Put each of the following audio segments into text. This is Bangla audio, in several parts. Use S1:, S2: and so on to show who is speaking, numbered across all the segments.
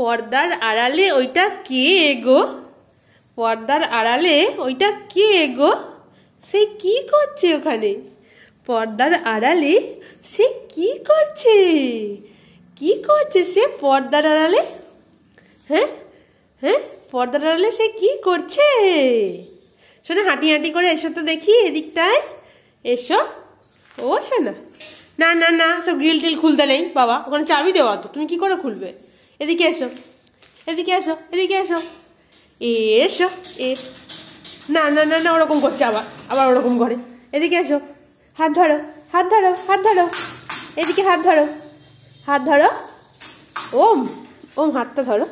S1: পর্দার আড়ালে ওইটা কে গো? পর্দার আড়ালে ওইটা কে গো? সে কি করছে ওখানে? পর্দার আড়ালে সে কি করছে? কি করছে সে পর্দার আড়ালে? হ্যাঁ হ্যাঁ, পর্দার আড়ালে সে কি করছে? শোনা, হাঁটি হাঁটি করে এসো তো দেখি এদিকটায়, এসো। ও শোনা, না না না, সব গ্রিল টিল খুলতে নেই বাবা, ওখানে চাবি দেওয়া তো, তুমি কি করে খুলবে? এদিকে এসো, এদিকে এসো, এদিকে এসো, এসো। এ না না না না, ওরকম করছে, আবার আবার ওরকম করে। এদিকে এসো, হাত ধরো, হাত ধরো, হাত ধরো, এদিকে হাত ধরো, হাত ধরো। ওম ওম, হাতটা ধরো,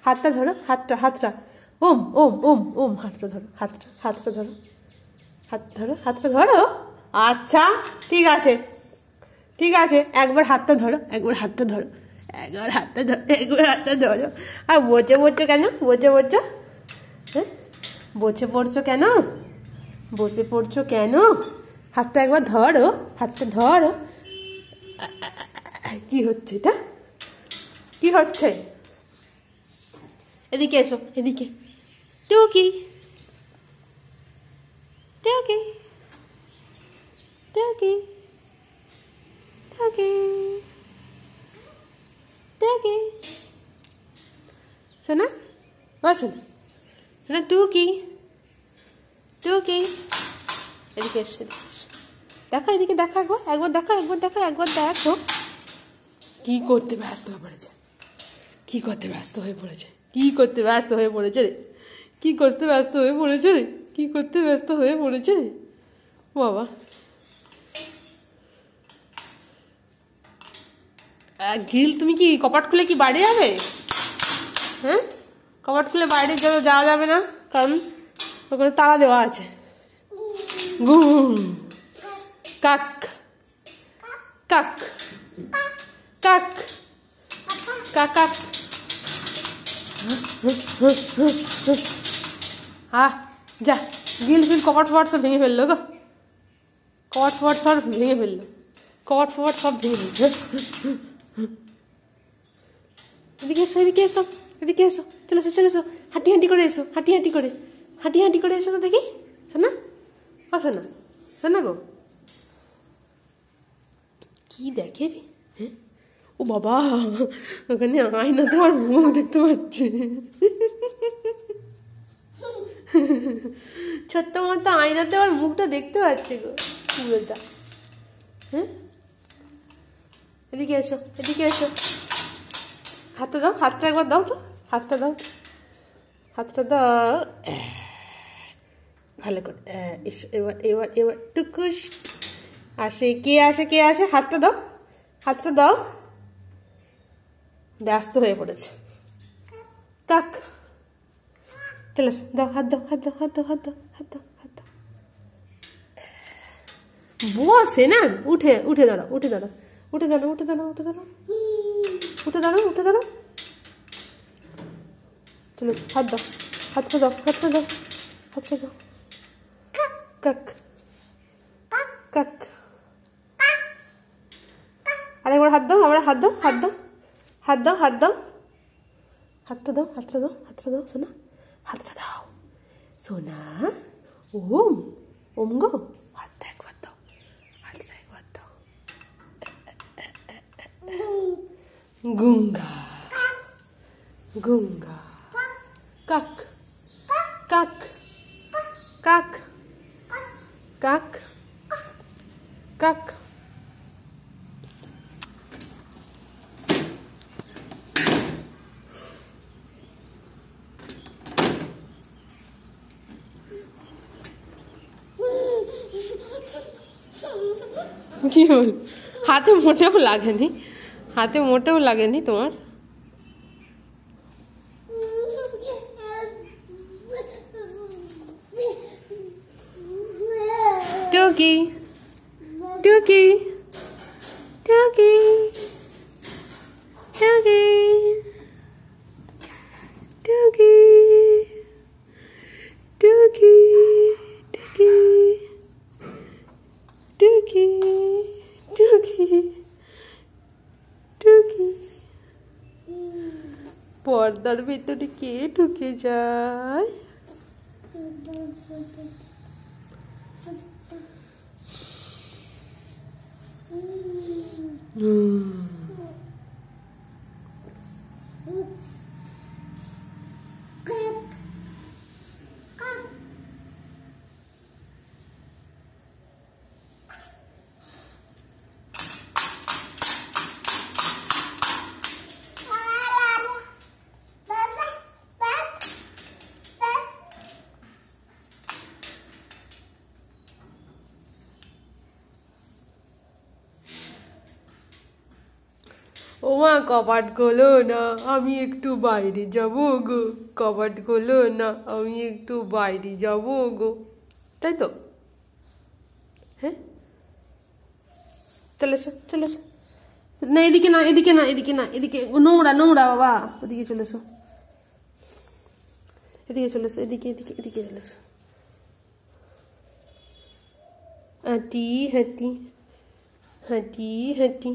S1: হাতটা ধরো, হাতটা হাতটা, ওম ওম ওম ওম, হাতটা ধরো, হাতটা হাতটা ধরো, হাত ধরো, হাতটা ধরো। আচ্ছা ঠিক আছে, ঠিক আছে, একবার হাতটা ধরো, একবার হাতটা ধরো, একবার হাতটা ধরো, একবার হাতটা ধরো। আর বসে পড়ছো কেন? বসে পড়ছো? হ্যাঁ, বসে পড়ছো কেন? বসে পড়ছো কেন? হাতটা একবার ধরো, হাতটা ধরো। কি হচ্ছে এটা? কি হচ্ছে? এদিকে এসো, এদিকে। টুকি টুকি টুকি টুকি টুকি, শোনা, ও শোনা, শোনা, টুকি টুকি, এদিকে এসে দেখো, এদিকে দেখো, একবার একবার দেখো, একবার দেখো, একবার দেখো। কি করতে ব্যস্ত হয়ে পড়েছে? কি করতে ব্যস্ত হয়ে পড়েছে? কি করতে ব্যস্ত হয়ে পড়েছে রে? কি করতে ব্যস্ত হয়ে পড়েছে রে? কি করতে ব্যস্ত হয়ে পড়েছে রে বাবা? গিল, তুমি কি কপাট খুলে কি বাইরে যাবে? হ্যাঁ, কপাট খুলে বাইরে যাওয়া যাবে না, কারণ ওখানে তালা দেওয়া আছে। ঘুম, কাক কাক কাক কাক কাক। যা, গিল ফিল কপাট ফপাট সব ভেঙে ফেললো গো, কপাট ফপাট সব ভেঙে ফেললো, কপাট ফপাট সব ভেঙে ফেললো। এদিকে এসো, এদিকে এসো, এদিকে এসো, চলে এসো, চলে এসো, হাঁটি হাঁটি করে এসো, হাঁটি হাঁটি করে, হাঁটি হাঁটি করে এসো তো দেখি। শোনা, ও শোনা, শোনা গো, কি দেখে রে? হ্যাঁ, ও বাবা, ওখানে আয়নাতে আমার মুখ দেখতে পাচ্ছি, ছোট্ট মতো আয়নাতে আমার মুখটা দেখতে পাচ্ছি গো, পুরোটা। হ্যাঁ, এদিকে এসো, এদিকে এসো, হাতটা দাও, হাতটা একবার দাও তো, হাতটা দাও, হাতটা দাও, ভালো করে। এবার এবার এবার টুকুস আসে, কে আসে, কে আসে, হাতটা দাও, হাতটা দাও। ব্যস্ত হয়ে পড়েছে, কাক। চলে দাও, হাত দাও, হাত দাও, হাত দাও, হাত দাও, হাত দাও, হাত দাও। বসে না, উঠে উঠে দাঁড়াও, উঠে দাঁড়াও, উঠে দাঁড়াও, উঠে দাঁড়াও, উঠে দাঁড়াও, উঠে দাঁড়াও, উঠে দাঁড়াও। চলে হাত দাও, হাতটা দাও, হাতটা দাও, হাতটা দাও। কাক কাক। আরেকবার হাত দাও, আবার হাত দাও, হাত দাও, হাত দাও, হাত দাও, হাতটা দাও, হাতটা দাও, হাতটা দাও, সোনা, হাতটা দাও, সোনা। ওম ওম গো, হাতটা একবার দাও, হাতটা একবার দাও। গুঙ্গা গুঙ্গা, কাক কাক কাক কাক কাক। কি হল? হাতে মোটেও লাগেনি, হাতে মোটেও লাগেনি তোমার। টুকি টুকি টুকি টুকি টুকি টুকি টুকি টুকি টুকি টুকি পর্দার ভেতরে কে ঢুকে যায়? ওমা কপাট খোলো না, আমি একটু বাইরে যাবো গো। কপাট খোলো না, আমি একটু বাইরে যাবো গো। তাই তো? হ্যাঁ, চলে এসো চলে এসো। না এদিকে না, এদিকে না, এদিকে না, এদিকে নোংরা নোংরা বাবা। ওদিকে চলে এসো, এদিকে চলে এসো, এদিকে এদিকে এদিকে চলে এসো। হাঁটি হাঁটি হাঁটি হাঁটি।